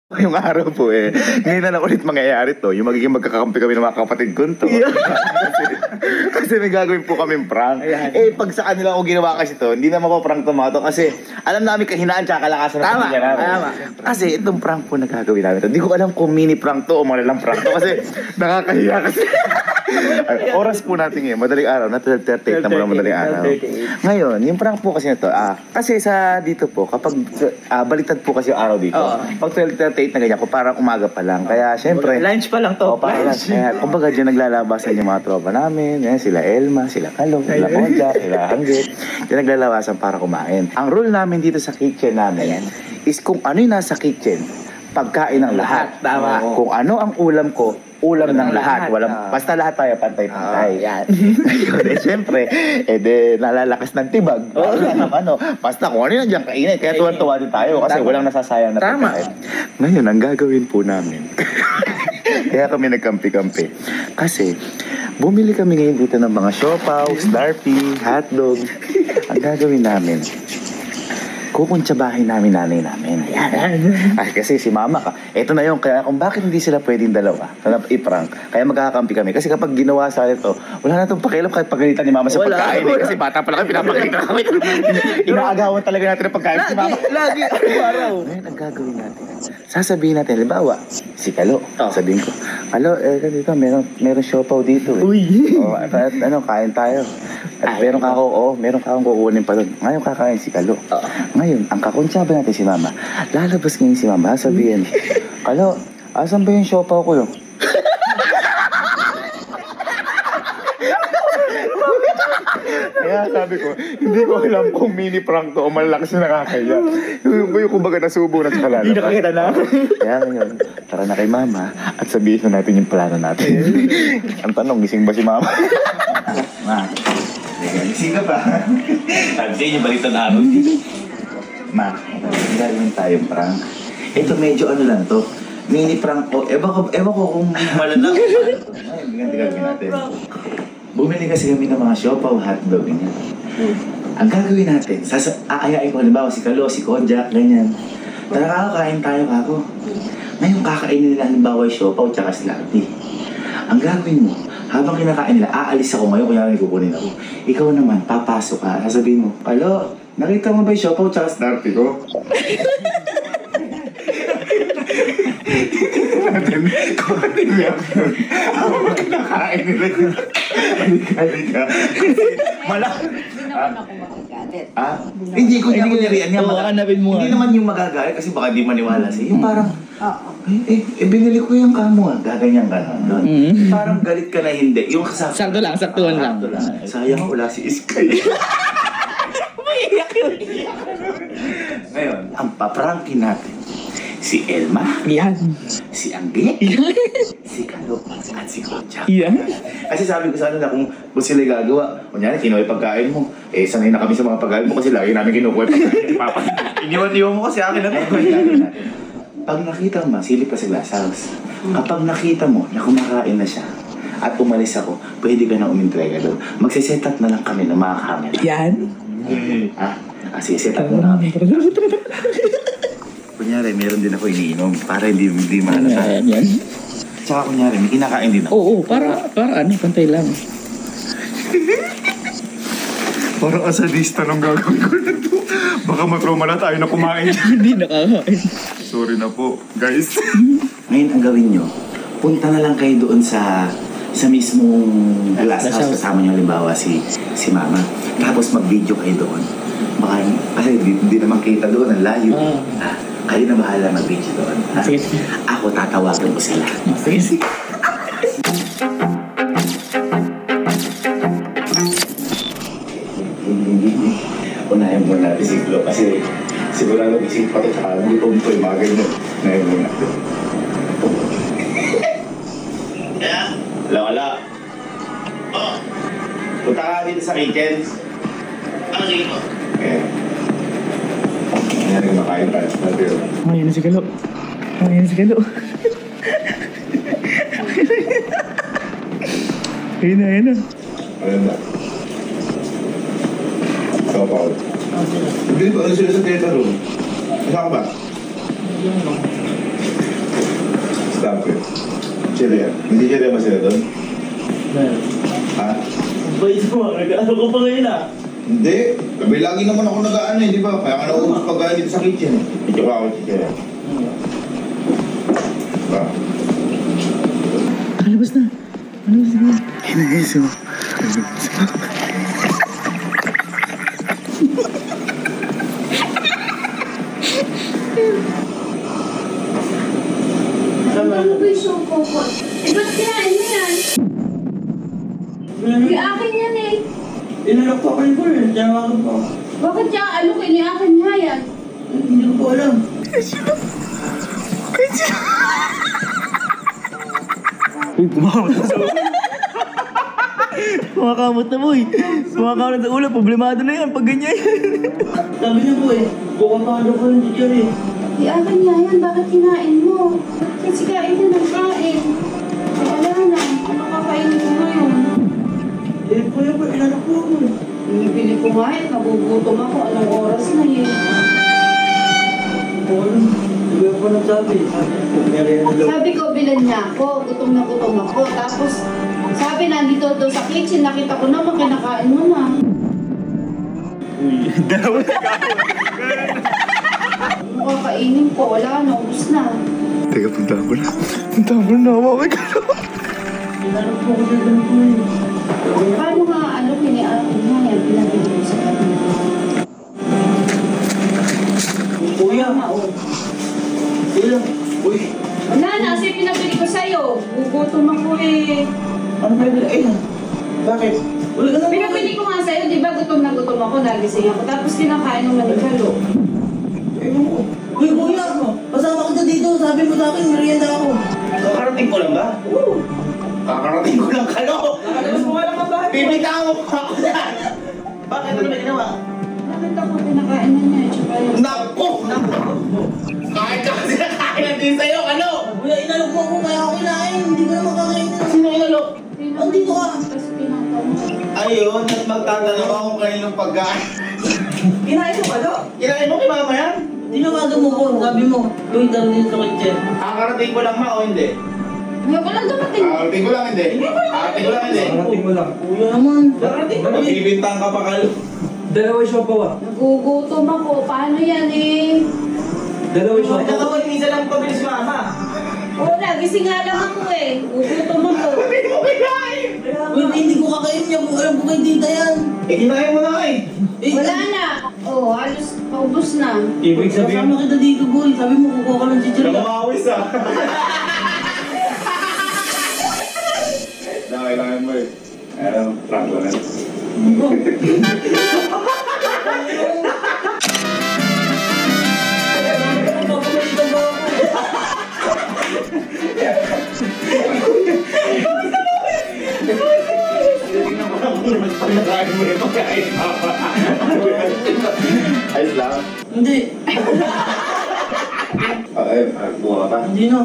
Yung araw po ngayon na lang ulit mangyayari to, yung magiging magkakampi kami ng mga kapatid ko to. Kasi may gagawin po kaming prank. Pag sa kanila ako ginawa kasi to, hindi na mapaprank to mga to kasi alam namin kahinaan tsaka kalakasan ng pamilya namin. Kasi itong prank po na gagawin namin to, hindi ko alam kung mini prank to o malalang prank to kasi nakakahiya kasi. Oras po natin ngayon, madaling araw, na 12:38 na mula madaling araw. Ngayon, yung prank po kasi na to, kasi sa dito po, kapag baliktad po kasi yung araw dito, pag 12:38 na ganyan, kung parang umaga pa lang. Kaya syempre, lunch pa lang to. Kaya, kumbaga dyan naglalabasan yung mga tropa namin. Yan, sila Elma, sila Kalong, sila Konja, sila Hanggit. Dyan naglalabasan para kumain. Ang rule namin dito sa kitchen namin is kung ano yung nasa kitchen, pagkain ng lahat. Tama. Kung ano ang ulam ko, ulam ng lahat. Basta lahat tayo pantay-pantay. Ngayon, syempre, nalalakas ng tibag. Basta kung ano yun dyan kainin. Kaya tuwan-tuwa din tayo kasi walang nasasayang na pagkain. Ngayon, ang gagawin po namin. Kaya kami nagkampi-kampi. Kasi, bumili kami ngayon dito ng mga siopaw, Slurpee, hotdog. Ang gagawin namin, kukuntsabahin namin nanay namin. Ay, kasi si mama ka. Ito na yung kaya kung bakit hindi sila pwedeng dalawa na i-prank. Kaya magkakampi kami. Kasi kapag ginawa sa ito, wala na itong pakialam kahit pagalitan ni mama sa pagkain. Kasi bata pa lang kami, pinapagalitan kami. Inaagawan talaga natin ang pagkain si mama. Lagi, araw-araw. Ngayon, ang gagawin natin. Sasabihin natin, halimbawa, si Kalo. Sabihin ko, Kalo, dito, meron siopaw dito. Uy. Kain tayo. At meron ka akong kukunin pa doon. Ngayon kakain si Kalo. Ngayon, ang kakuntsaba natin si mama. Lalabas ngayon si mama, sabihin, Kalo, asan ba yung siopaw ko yun? Kaya sabi ko, hindi ko alam kung mini prank to o malakas na nakakaya. Yung kumbaga nasubo na sa kalala. Hindi nakakita na. Kaya ngayon, tara na kay mama at sabihin na natin yung plano natin. Ang tanong, gising ba si mama? Ma, gising ka ba? Sabi sa inyo, balitan na araw. Ma, gagawin tayong prank. Ito medyo ano lang to. Mini prank ko. Ewan ko kung malala. Ngayon, gagawin natin. Bumili kasi kami ng mga siopaw, hotdog, ganyan. Ang gagawin natin, aayain ko halimbawa si Kalo, si Konja, ganyan. Tara kakain tayo kako. Ngayon kakainin nila halimbawa yung siopaw tsaka Slurpee. Ang gagawin mo, habang kinakain nila, aalis ako ngayon, kunyari kukunin ako. Ikaw naman, papasok ka, sasabihin mo, Kalo, nakita mo ba yung siopaw tsaka Slurpee ko? Kung ano yung yun, habang kinakain nila yun. Halika. Hindi naman ako magagalit. Hindi ko niya kunyarian niya. Hindi naman yung magagalit kasi baka di maniwala siya. Yung parang, binili ko yung kamo. Gaganyan ka na. Parang galit ka na hindi. Yung Sakto lang, saktuhan lang. Sayang wala si Iskay. Umiiyak yun. Ngayon, ang paprangkin natin, si Elma, Yan. si Angge, si Kalo, at si Konja. Yan. Kasi sabi ko sa na kung sila gagawa, kunyari, kinuha yung pagkain mo. Sanay na kami sa mga pagkain mo kasi lagi namin kinukuha yung pagkain ni Papa. Iniwan mo kasi akin na ito. Pag nakita mo, silip ka sa glass house. Kapag nakita mo na kumakain na siya at umalis ako, pwede ka na umintrega doon. Magsiset up na lang kami ng mga camera. Yan. Sige, set up na kami. Kunyari, meron din ako iniinom para hindi mahalata. Yan. Tsaka kunyari, may kinakain din ako. Oo, para pantay lang. Parang asadista nung gagawin ko na to. Baka matrauma na tayo na kumain. Hindi nakakain. Sorry na po, guys. Ngayon, ang gawin nyo, punta na lang kayo doon sa mismong glass house. Kasama nyo halimbawa si mama. Tapos mag-video kayo doon. Baka, kasi hindi naman kita doon, ang layo. Kayo na bahala mag-video doon. Sige. Ako tatawagan ko sila. Sige. Unahin mo natin si Flo kasi sigurado gising pa ito tsaka gutom ito yung mga ganyan. Unahin mo natin. Wala. Punta ka dito sa kitchen. Sige po. Okay. Nangyari makain tayo sa natin. Ayan na si Kalo. Ayan na. Ano na? Sopaw. Hindi ba? Ano sila sa theater room? Isa ka ba? Sabi. Sila yan. Hindi sila ba sila doon? Ha? Bait mo, nag-ano ko pa ngayon ah. Hindi. Sabi, lagi naman ako nag-ano eh, di ba? Kaya nga naubos pagkain dito sa kitchen. Ito ba ako chichira? Ba? Kalabas na. Ano ba sige? Kinagis mo. Ano ba yung show ko? Ba't kinain mo yan? Hindi akin yan eh. Inalok ko kayo ko eh. Tiyawakan ko. Bakit siya ano kiniakin niya yan? Hindi ko po alam. Uy, kumakamot na sa ulo. Kumakamot na boy. Kumakamot na sa ulo. Problemado na yan pag ganyan. Sabi niya po eh. Kumakano ko yung teacher eh. Hindi akin niya yan. Bakit kinain mo? Kasi kain ka ng kain. Wala na. Ano kakainin ko ngayon? Eh, kuya ba? Inalok ko ako eh. Bibili ko nga yan. Nagugutom ako. Anong oras na yun? Alam. Hindi ko pa nagsabi. Sabi ko, bilan niya ako. Gutom na gutom ako. Tapos, sabi nandito doon sa kitchen. Nakita ko naman, kinakain mo na. Uy, dalawa na ako. Ano kakainin ko? Wala na. Ubus na. Teka, punta ko na. Punta ko na. Mamay ka na. Inalok ko kasi ganito eh. Paano nga, ano, kiniakin niya yan? Pinabili ko sa kanya. Kuya. Oo. Kuya. Uy. Wala na, kasi pinabili ko sa'yo. Gugutom ako eh. Ano ba yun? Eh, bakit? Wala ka na. Pinabili ko nga sa'yo, di ba gutom na gutom ako, nagising ako. Tapos kinakain ng manigalo. Ewan ko. Uy, kuya. Pasama kita dito. Sabi mo sa akin, merienda ako. Kakarating ko lang ba? Oo. Kakarating ko lang kalo. Nakalabas mo nga lang ang bahay. Bibitaw mo pa ako dyan. Bakit ano ba ginawa? Nakita ko kinakain na niya, tsaka yung... Naku! Kahit ka kasi nakain natin sa'yo, ano? Kuya, inalok mo ako kaya ako kinain. Hindi ko na makakain. Sino inalok? Andito ka. Kasi tinatanong. Ayun, at magtatanong ako kung kaninong pagkain. Kinain mo ka, do? Kinain mo kay mama yan? Tinawagan mo ko. Sabi mo, Uy, dalo din sa kitchen. Kakarating ko lang ma o hindi? Ngayon ko lang dumating. Kakarating ko lang hindi? Kakarating ko lang hindi? Karating mo lang. Kuya naman. Karating mo lang. Magbibintang ka pa kalo. Dalawa yung siopaw ah. Nagugutom ako. Paano yan eh? Dalawa yung siopaw. Nakawag minsan lang pabilis mama. Wala, gising nga lang ako eh. Gugutom ako. Hindi mo kinain! Uy, hindi ko kakain niya kung alam ko kay tita yan. Eh, kinain mo na eh. Wala na. Oh, halos paubos na. Ibig sabihin. Kasama kita dito, boy. Sabi mo, kukuha ka ng chichirya. Namawis ah. Nakailangan mo eh. Ayun, prank lang yan. Pagkain mo yung pagkain papa. Ayos lang. Hindi. Ay, buha ka. Hindi na.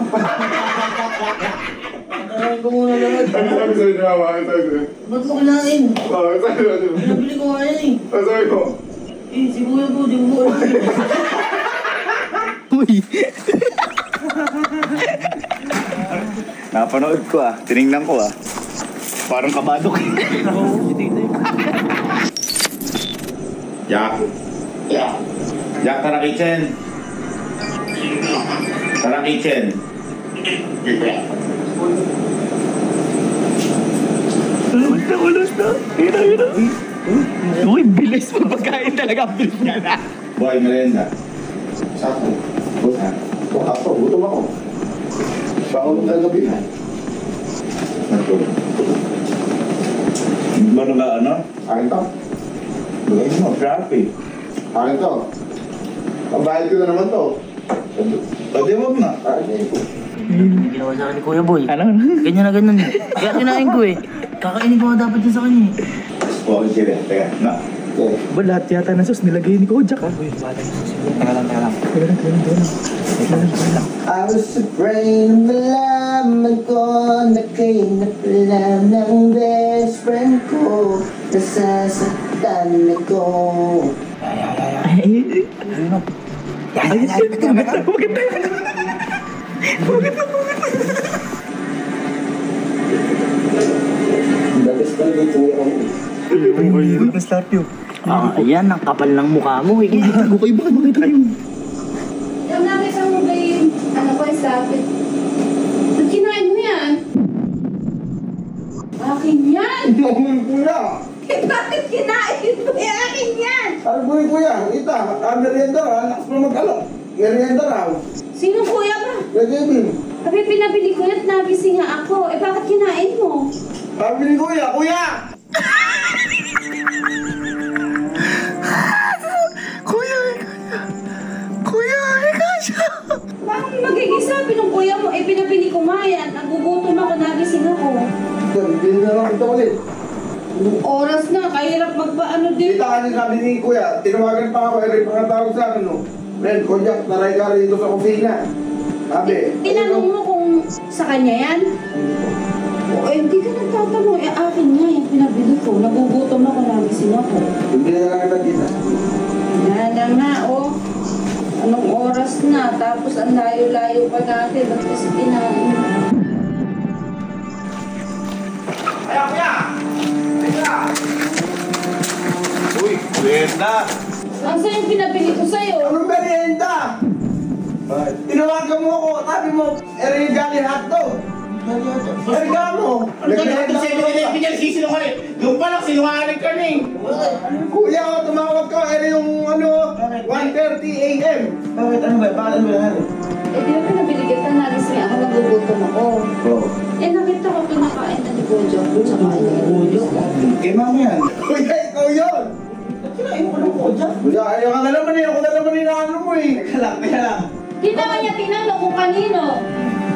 Tarayin ko muna lahat. Ano sabi sa'yo ni mama? Ano sabi sa'yo? Ba't mo kinain? Oo, ano sabi sa'yo? Pinabili ko nga yan eh. Ano sabi ko? Eh, si kuya po, di ko alam. Uy! Napanood ko ah. Tinignan ko ah. Parang kabadok eh. Oo, si tita eh. Jack. Jack, tara kitchen. Tara kitchen. Ulos na. Hina. Uy, bilis mo pagkain talaga. Bilis niya na. Boy, merienda. Sako. Buta. Ako, gutom ako. Bako ng kagabihan. Ito. Ba nung ano? Akin to. Bigay mo, grabe. Akin to. Pambayad ko na naman to. Pwede wag na. Ginawa sa akin ni Kuya Boy. Ano? Ganyan na ganun. Kaya kinain ko eh. Kakainin ko nga dapat yun sa kanya eh. Okay, sige. Teka, na. Ba, lahat yata ng sauce nilagay ni Kojak. Uy, bata yung susunod. Teka lang. I was afraid malaman ko na kainap lang ng best friend ko. Nasasaktan ako. Maganda. Uy, mas Larpyo. Ah, ayan, ang kapal ng mukha mo. Eh. Tago kayo, bakit makita kayo? Yung nakita mo ba yung, ano ko, sapit? Ba't kinain mo yan? Akin yan! Uy, kuya! Bakit kinain mo yan? Akin yan! Uy, kuya! Ita, merienda raw. Lakas mo mag-alok. Merienda raw. Sino kuya ba? Kuya Kevin. Sabi, pinabili ko yan at nagising nga ako. Eh, bakit kinain mo? Sabi ni kuya, kuya! Bakit magiging sabi ng kuya mo? Eh, pinabili ko nga yan. Nagugutom ako, nagising ako. Bili na lang kita ulit. Oras na, kahirap magpaano din. Kita kasi sabi ni kuya, tinawagan pa ako, pangatawag sa akin, no? Ren, konyak, taray ka rito sa kusina. Sabi. Tinanong mo kung sa kanya yan? O, eh, hindi ka nagtatanong. Eh, akin nga yung pinabili ko. Nagugutom ako, nagising ako. Hindi na lang kita kita. Nana nga, oh. Anong oras na? Tapos ang layo-layo pa natin. Ba't kasi kinain? Ayaw, kuya! Kuya! Uy, kwenta. Asa yung pinabili ko sa'yo? Anong merienda? Tinawagan mo ako, sabi mo, Erigali hotdog. Erigamo! Yung palang sinungaling ka rin. Kuya, ako tumawag ko, yung 1:30 a.m. Bakit ano ba? Bakit ano ba? Eh, di ba pinabili kita? Nagising ako, nagugutom ako. Oh. Eh, nakita ko kinakain na ni Bojo. Tsaka inuulo. Kay mama yan. Kuya, ikaw yun! Kinain mo ng kodya. Kuya, ayaw ka na naman eh. Ako na naman inaano mo eh. Teka lang. Di naman niya tinanong kung kanino.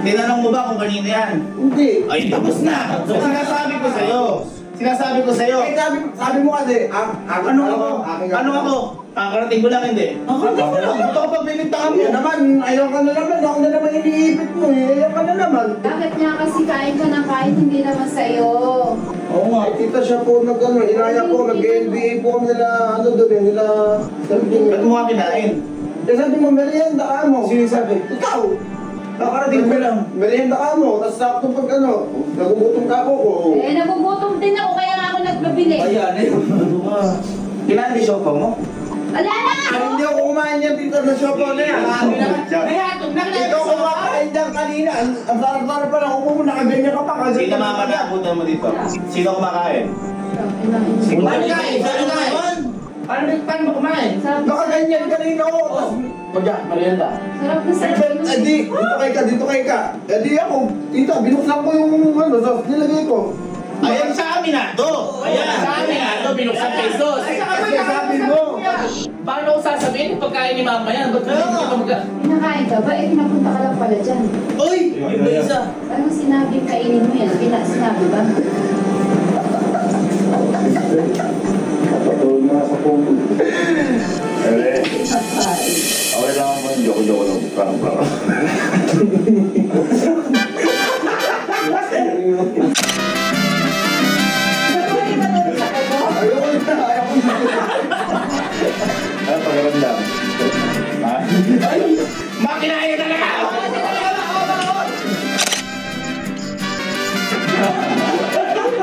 Tinanong mo ba kung kanino yan? Hindi. Ay, tapos na. So, sinasabi ko sa'yo. Eh, sabi mo kasi, Ano ako? Kakarating ko lang, hindi. Kakarating ko lang. Ito kapag bibintangan mo. Yan naman, ayaw ka na naman. Ako na naman iniipit mo eh. Ayaw ka na naman. Bakit nga kasi kain ka ng kain, hindi naman sa'yo. Oo nga, tita siya po inaya po, nag-NBA po kami nila, doon eh, nila, Ba't mo nga kinain? Eh, sabi mo, merienda ka mo. Sino sabi? Ikaw! Kakarating ko lang. Merienda ka mo, tapos sakto pag nagugutom ka ako. Eh, nagugutom din ako, kaya nga ako nagbabili. Ayan eh. Ano ka? Kinain ni Shopa mo? Wala na! Ay, hindi ako kumain yan dito sa shop na yan. Ikaw kumakain dyan kanina. Ang sarap-sarap pa lang. Kung nakaganyan ka pa kasi. Sino mamanabutan mo dito? Sino kumakain? Paano ba kumain? Sarap na Nakaganyan kanina ako. Pagya, merienda. sarap na sarap. Dito kay ka. Di ako, tita, binuksan ko yung sauce, nilagay ko. Ayan sa amin na to. Ayan sa amin na to. Binuksan pesos. Kasi sabi mo, Paano ko sasabihin yung pagkain ni mama yan? Ba't hindi ka Pinakain ka ba? Eh, pinapunta ka lang pala dyan. Uy! Iba isa. Anong sinabi kainin mo yan? Sinabi ba? patulog na sa puno. Okay lang ako. Joke lang. Parang. Ano pagkaramdam? Ha? Makinain na talaga!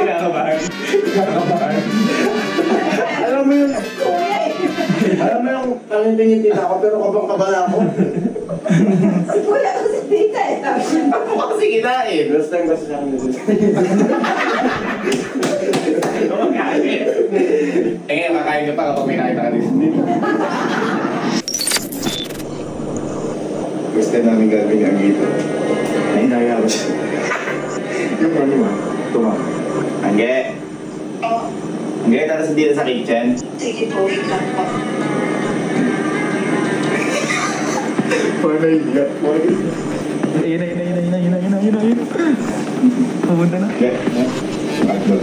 Kinakabahan. Alam mo yung talingin ako pero kabang-kaba ako. Si Kuya ko si Tita eh. Ako kasi kinain. Last time kasi sa akin. Ngayon, kakain ka pa kapag may nakita ka rin. Gusto namin gagawin ang gito. Ay, naya ko siya. Yung ano ma? Tumama. Angge! Angge, tara sa dito sa kitchen. Sige po, ikat po. Paano iyak? Ayun. Papunta na. Angge, bakit ba?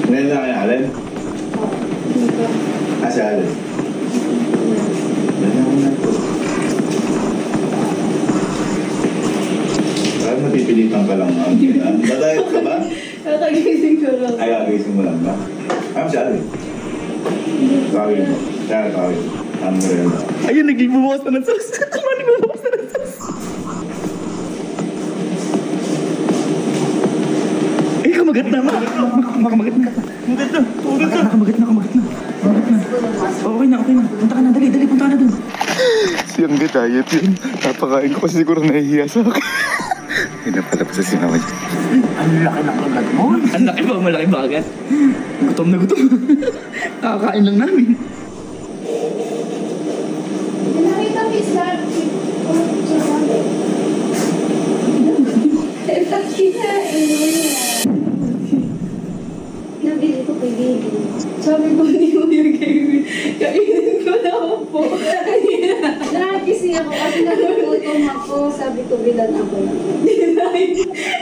Ngayon na kaya, Allen? Si Allen. Parang napipilitan ka lang. Dadayot ka ba? Kakagising ko lang. Ay, agising mo lang ba? Ayun si Alvin. Tawagin mo. Kaya tawagin mo. Ano mo rin ba? Ayun, nagbubukas na ng sauce. Nagbubukas na ng sauce. Ay, ka Kumagat na, ma. Kumagat na. Kumagat na. Kumagat na. Okay na. Punta ka na, dali. Punta ka na dun. Siyang diet yun. Napakain ko kasi siguro nahihiya sa akin. Hindi na pala pa sa sinama niya. Ang laki ng kagat mo. Ang laki ba? Malaki ba agad? Gutom na gutom. Kakakain lang namin. Nakita mo yung slap. Kinain mo yan. Nabili ko kay Gaby. Sabi ko, hindi mo yung Gaby. Kainin ko na po. Nakakisi ako kasi nagugutom ako. Sabi ko, bilan ako na.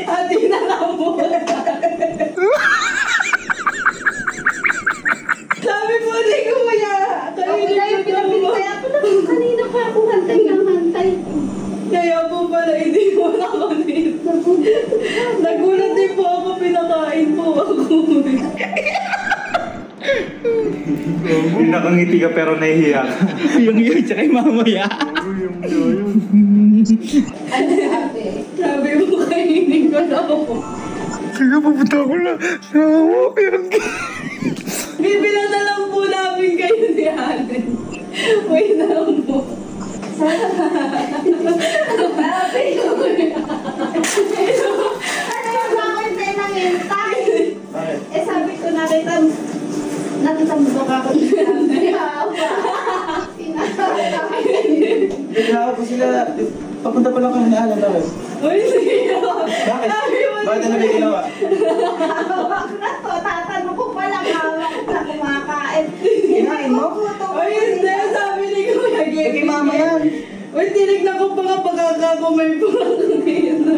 Ate na lang po. Sabi mo, hindi ko kaya. Kainin ko na po. Kaya ako naman, kanina pa ako hantay. Kaya po pala, hindi mo nakanin. Nagulat din po ako, pinakain po ako. Nakangiti ka pero nahihiya ka. Yung tsaka yung mamaya. Ano sabi? Sabi mo, kainin ko na ako. Sige, pupunta ko na. Nahawa ko yung Bibilang na lang po namin kayo ni Allen. Wait na mo. Sabi ko. Ano yung bakit tayo nangintay? Eh sabi ko, nakita mo ba ako Bigla ko sila. Papunta pa lang kami ni Alan daw. Uy, sige. Bakit? Bakit ano may ginawa? Hawak na to. Tatanong ko pa lang hawak na kumakain. Kinain mo? Uy, hindi. Sabi ni Kuya Gaby. Kay mama yan. Uy, tinignan ko pa nga pagkakakumay po ako dito.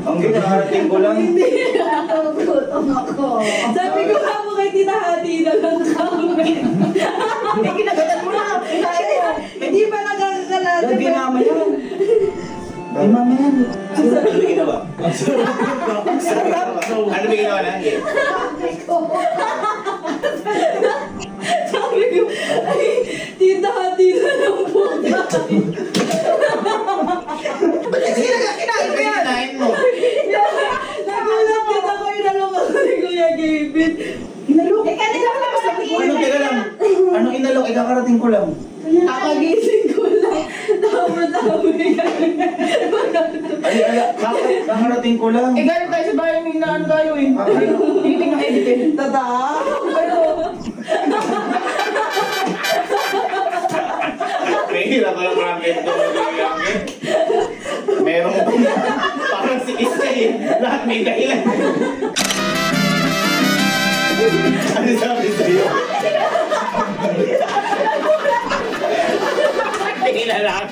Ang ginarating ko lang. Hindi. Nagugutom ako. Sabi ko nga po kay tinahati na lang kami. Hindi kinagatan mo na. Hindi pa nakakakalate. Dahil kay mama yan. Kay mama yan. Ano may ginawa? Ano may ginawa na? Sabi ko, ay, tinahati na lang po tayo. Kinain ko yan. Kinain mo. Nagulat din ako, inalok ako ni Kuya Gaby. Inalok? Eh, kanina ko naman Ano, teka lang. Anong inalok? Ikakarating ko lang. Kakagising ko lang. Tapos sabi kami. Ay, bakit? Kakarating ko lang. Eh, galing tayo sa bahay ng inaan tayo eh. Hindi nga edit eh. Tada! Mahirap ka lang ramen ito. Meron ko parang si Iska eh. Lahat may dahilan. Ano sabi sa'yo? Tingnan lang.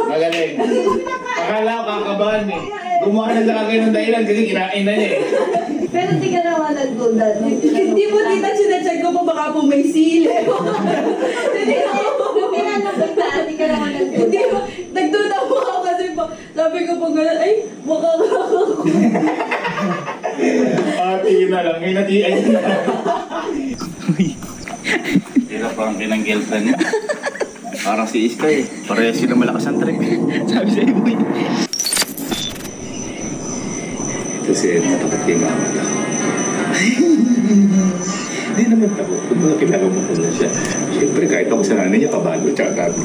Magaling. Akala ko kakabahan eh. Gumawa na sa kagay ng dahilan kasi kinain na niya eh. Pero di ka naman nagdudan. Hindi mo tita, sinecheck ko pa baka po may sili. Hindi ka naman nagdudan. Nagduda mo ako kasi po. Sabi ko pag gano'n, ay, baka ako. Tingin na lang. May natiay na. Hirap ang kinang girlfriend niya. Parang si Iska eh. Parehas sila malakas ang trip. Sabi sa'yo, boy. Kasi natakot kay mama na. Hindi naman takot. Kung mga kilala mo na siya. Siyempre kahit ako sa nanay niya, kabalo tsaka tabi.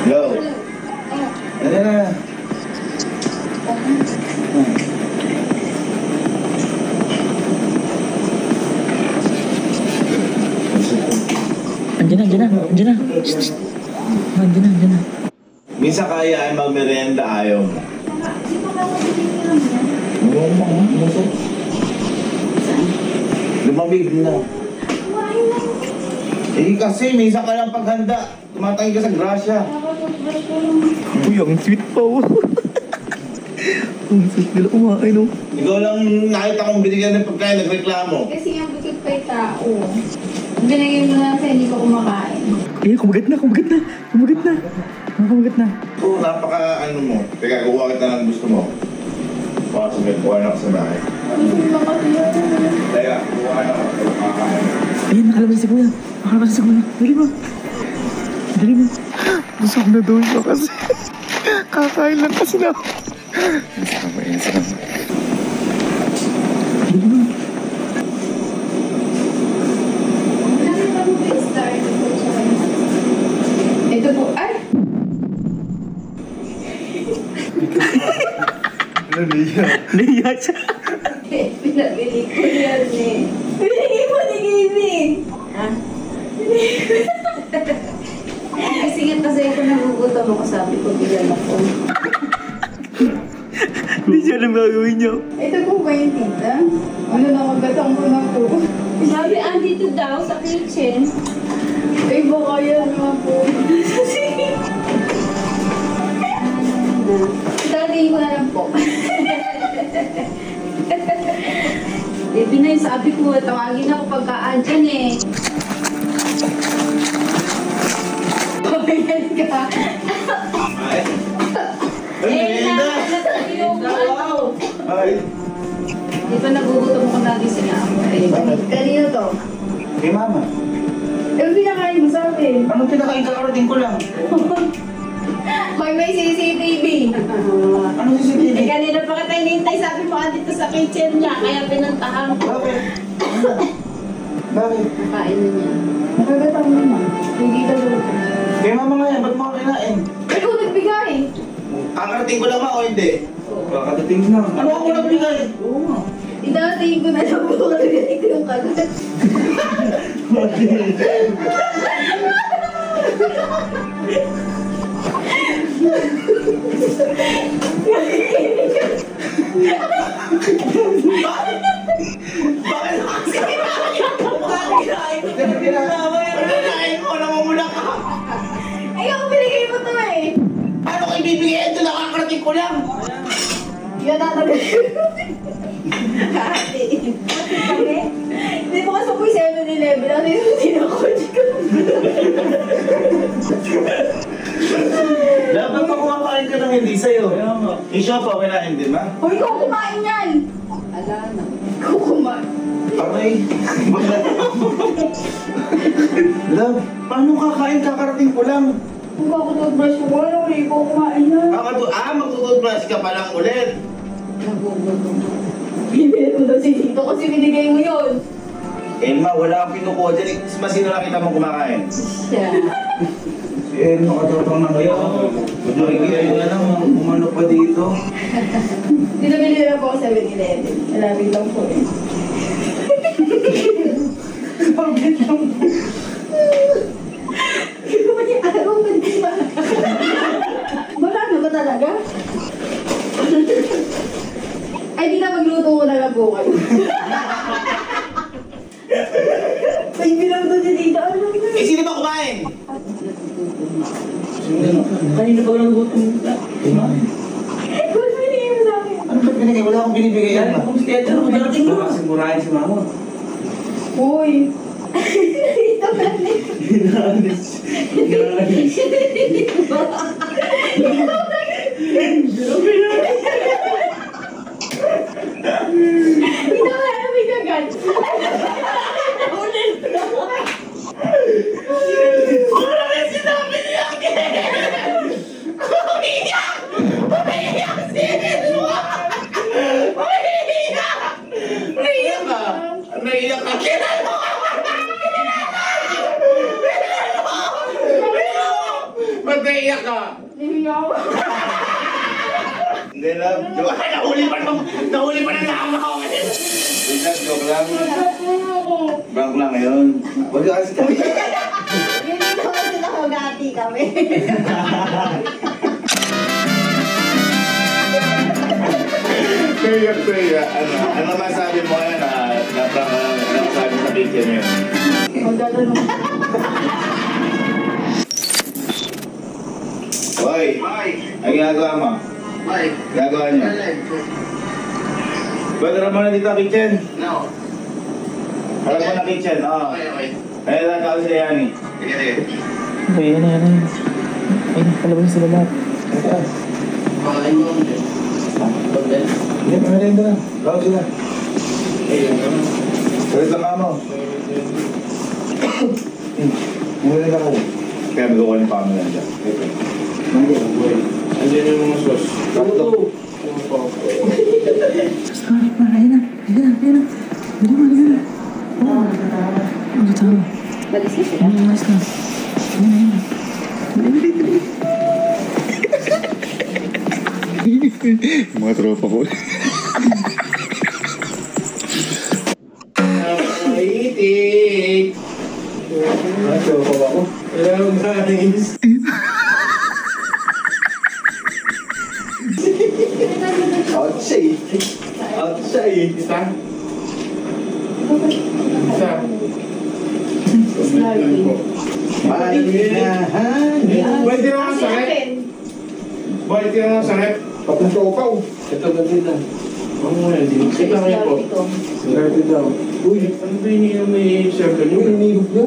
Hello. Ano na? Andiyan na. Shh, shh. Andiyan na. Minsan kaya ay magmerienda ayaw mo. Lumamig na. Eh kasi, minsan ka lang paghanda. Tumatangin ka sa grasya. Uy, ang sweet pa, oh. Ang sweet nila kumakain, oh. Ikaw lang nakita kong binigyan ng pagkain, nagreklamo. Kasi nga bukod pa yung tao. Binigay mo na lang sa hindi ko kumakain. Eh, kumagat na. Nakakamagat na. Oo, ano mo. Teka, kuha kita ng gusto mo. Kuha na ako sa bahay. Teka, kuha na ako. Ayan, nakalabas si kuya. Nakalabas si kuya. Dali mo. Dali mo. Busog na daw siya kasi. Kakain lang kasi na ako. Insama. Dali mo. Ito po, ay! Nahiya siya. Pinabili ko yan eh. Binigay mo ni Gaming! Ha? Kasi nga kasi ako nagugutom ako, sabi ko bilang ako. Hindi siya alam gagawin niyo. Ito po ba yung tita? Ano na, magkatang ko na po. Sabi, andito daw sa kitchen. Ay, baka yan naman po. Tatagiin ko na lang po. Pinay, sabi ko, tawagin ako pagka-adyan eh. Pabayan ka. Ay, Di ba nagugutom ko nagising ako? Kanino to? kay mama. Eh, pinakain mo sa akin. Anong pinakain kakarating ko lang? Hoy, may CCTV. Anong CCTV? Eh, kanina pa kita hinihintay, sabi mo dito sa kitchen niya, kaya pinuntahan ko. Bakit? Bakit? Nakain na niya. Nakagatang naman. Hindi ka luto. Kay mama nga yan, ba't mo kinain? Ikaw nagbigay. Kakarating ko lang o hindi? Kakadating na. Ano ako nagbigay? Oo nga. Idarating ko na lang po. Nagaling ko yung kagat. Kinain mo, namumula ka! Ay, ako binigay mo to eh. Ano ko ibibigay? Ito lang, kakarating ko lang! Yan na Kati. Kami? Hindi mo kasi po yung 7-Eleven. Ano yung sinakot ko? Dapat pa kumakain ka ng hindi sa'yo. Isya pa, kinain din ba? Hoy, ikaw kumain yan! Ala na. Ikaw kumain. Aray! Love, paano kakain? Kakarating ko lang. Kung ako toothbrush ko, wala ko ikaw kumain yan. Magtututbrush ka pa lang ulit. Nagugutom. Bibili mo daw si Tito kasi binigay mo yun. Elma, wala kang pinukuha dyan. Sino nakita mo kumakain? Siya. Si Elma, katapang na kayo. Nakikita na lang, umano pa dito. Pinabili na po ako 7-Eleven. Malapit lang po eh. Malapit lang po. Hindi ko man yung araw ba di ba? Wala na ba talaga? Ay, di na magluto ko na lang po kayo. Ay, bilang doon si Tita. Ano na? Eh, sino ba kumain? Kanina pa lang gutom ka. Ba't binigay mo sa akin? Ano ba't binigay? Wala akong binibigay yan. Ano mo darating mo? Sigurahin si mama. Uy! Dito ka rin. Ito ka na may kagat. Ulit na. Wala na sinabi niya! Umiiyak! Umiiyak si Elma! Umiiyak! Umiiyak ka! Umiiyak ka! Kinal mo! Ba't naiyak ka? Niliyaw. Hindi lang. Nahuli pa ng lama ko. Wait lang, joke lang. Prank lang ngayon. Huwag ka kasi kami. Hindi ko kasi nakagati kami. Kuya. Ano masabi mo yan? Naprank ka lang. Ano masabi sa kitchen yun? Magdadano. Hoy! Ang ginagawa mo? Ginagawa niyo? Ba't naman na dito kitchen? No. Harap mo na kitchen, oo. Okay. Ayun lang ako si Yani. Sige. Ayan. Ay, palabas sila lahat. Pakain mo ako dyan. Pagdala. Hindi, pamilin na. Lawag sila. Salit lang mo. Muli na kayo. Kaya magawa ng pamilya dyan. Andiyan yung mga sauce. Tatlo. Sorry, ma. Ayun na. Ayun na. Dali na. Oo. Ano tao? Balis na sila. Ano mas na? Ayun na. Mga tropa ko. Itik! Nacho ko ba ako? Alam mo guys. Outside. Outside. Isa? Isa? Malinahan. Pwede na nga sa rep. Pwede na nga sa rep. Papunta ko pa. Ito ganda na. Oo nga, hindi. Kita kayo po. Swerte daw. Uy, ano ba iniinom may circle Uy, yun? inihog na.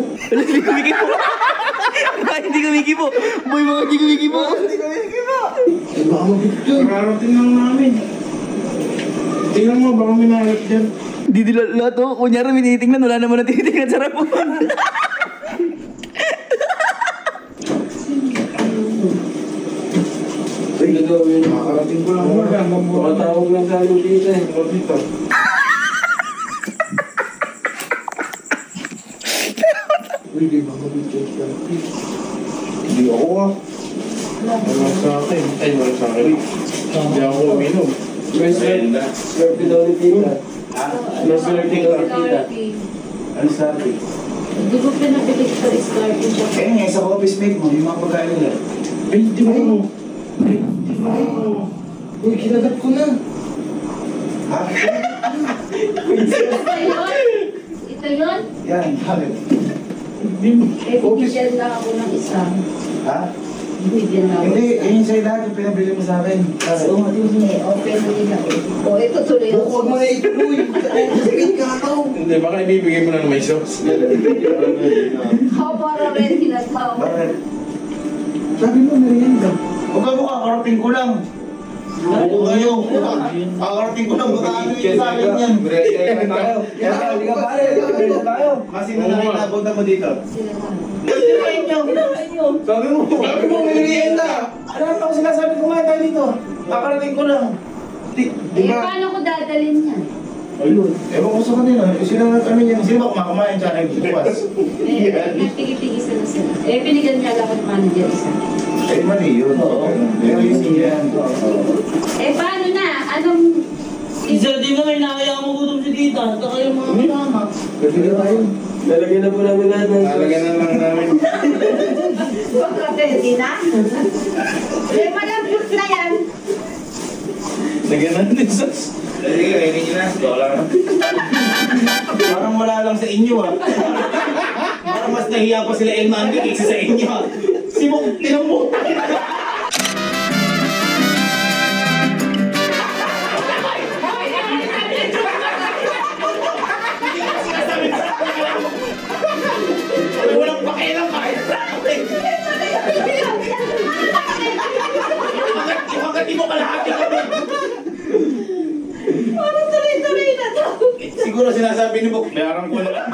Hindi kumikibo. Boy, mga hindi kumikibo. Eh, baka mabigto. Kararating lang namin. Tingnan mo, baka may nahanap dyan. Di lahat to. Kunyari, may tinitingnan. Wala naman na tinitingnan sa rep. Uy, makakarating ko lang mo. Makatawag lang tayo dito eh. Dito. Uy, di ba mabigto? Hindi ako ah. Wala sa akin. Ay, wala sa akin. Hindi ako uminom. May swerte daw ni Tita. May swerte daw ni Tita. Ano sabi? Hindi ko pinabilis sa starting siya. Kaya nga, sa office mate mo, yung mga pagkain nila. Ay, di mo. Uy, kinagat ko na. Ha? Ito yun? Ito yun? Yan, bakit? Eh, bigyan lang ako ng isa. Ha? Bigyan lang ako. Hindi, yun sa'yo lahat yung pinabili mo sa akin. Oo, eh, open din ako. O, ito tuloy ang Huwag mo na ituloy. Sabihin ka ako. Hindi, baka ibibigay mo na ng may sauce. How para ready na tao? Bakit? Sabi mo, merienda. Huwag ka mo kakarating ko lang. Oo kayo. Kakarating ko lang. Baka ano yung sa akin yan. Merienda tayo. Hindi ka pare. Merienda tayo. Kasi na nakita mo dito. Sila lang. Kinain nyo. Sabi mo merienda. Ano ako sinasabi ko nga tayo dito? Kakarating ko lang. Di Eh, ba? paano ko dadalhin yan? Ayun. Ewan ko sa kanila. Sino nga kami yan? Sino ba kumakain tsaka nagbukas? Eh, nagtigi-tigi sila. Eh, pinigyan niya lang ako ng manager isa. Eh, mali yun. Pero yun yan. Eh, paano na? Anong... Isa, di mo may nakaya mo gutom si tita. Saka yung mga kasama. Pwede na tayo. Lalagyan na po namin lahat ng sauce. Lalagyan na lang namin. Pagka-ready na? Eh, malambot na yan. Lagyan na ng sauce. Sige, ready nyo na. Parang wala lang sa inyo ah. Parang mas nahiya pa sila Elma Andy kaysa sa inyo ah. Simok, tinang mo. Walang pakialam kahit sa akin. Yung hanggat mo kalahati kami. Parang tuloy-tuloy na to. Siguro sinasabi ni Bok, bayaran ko na lang.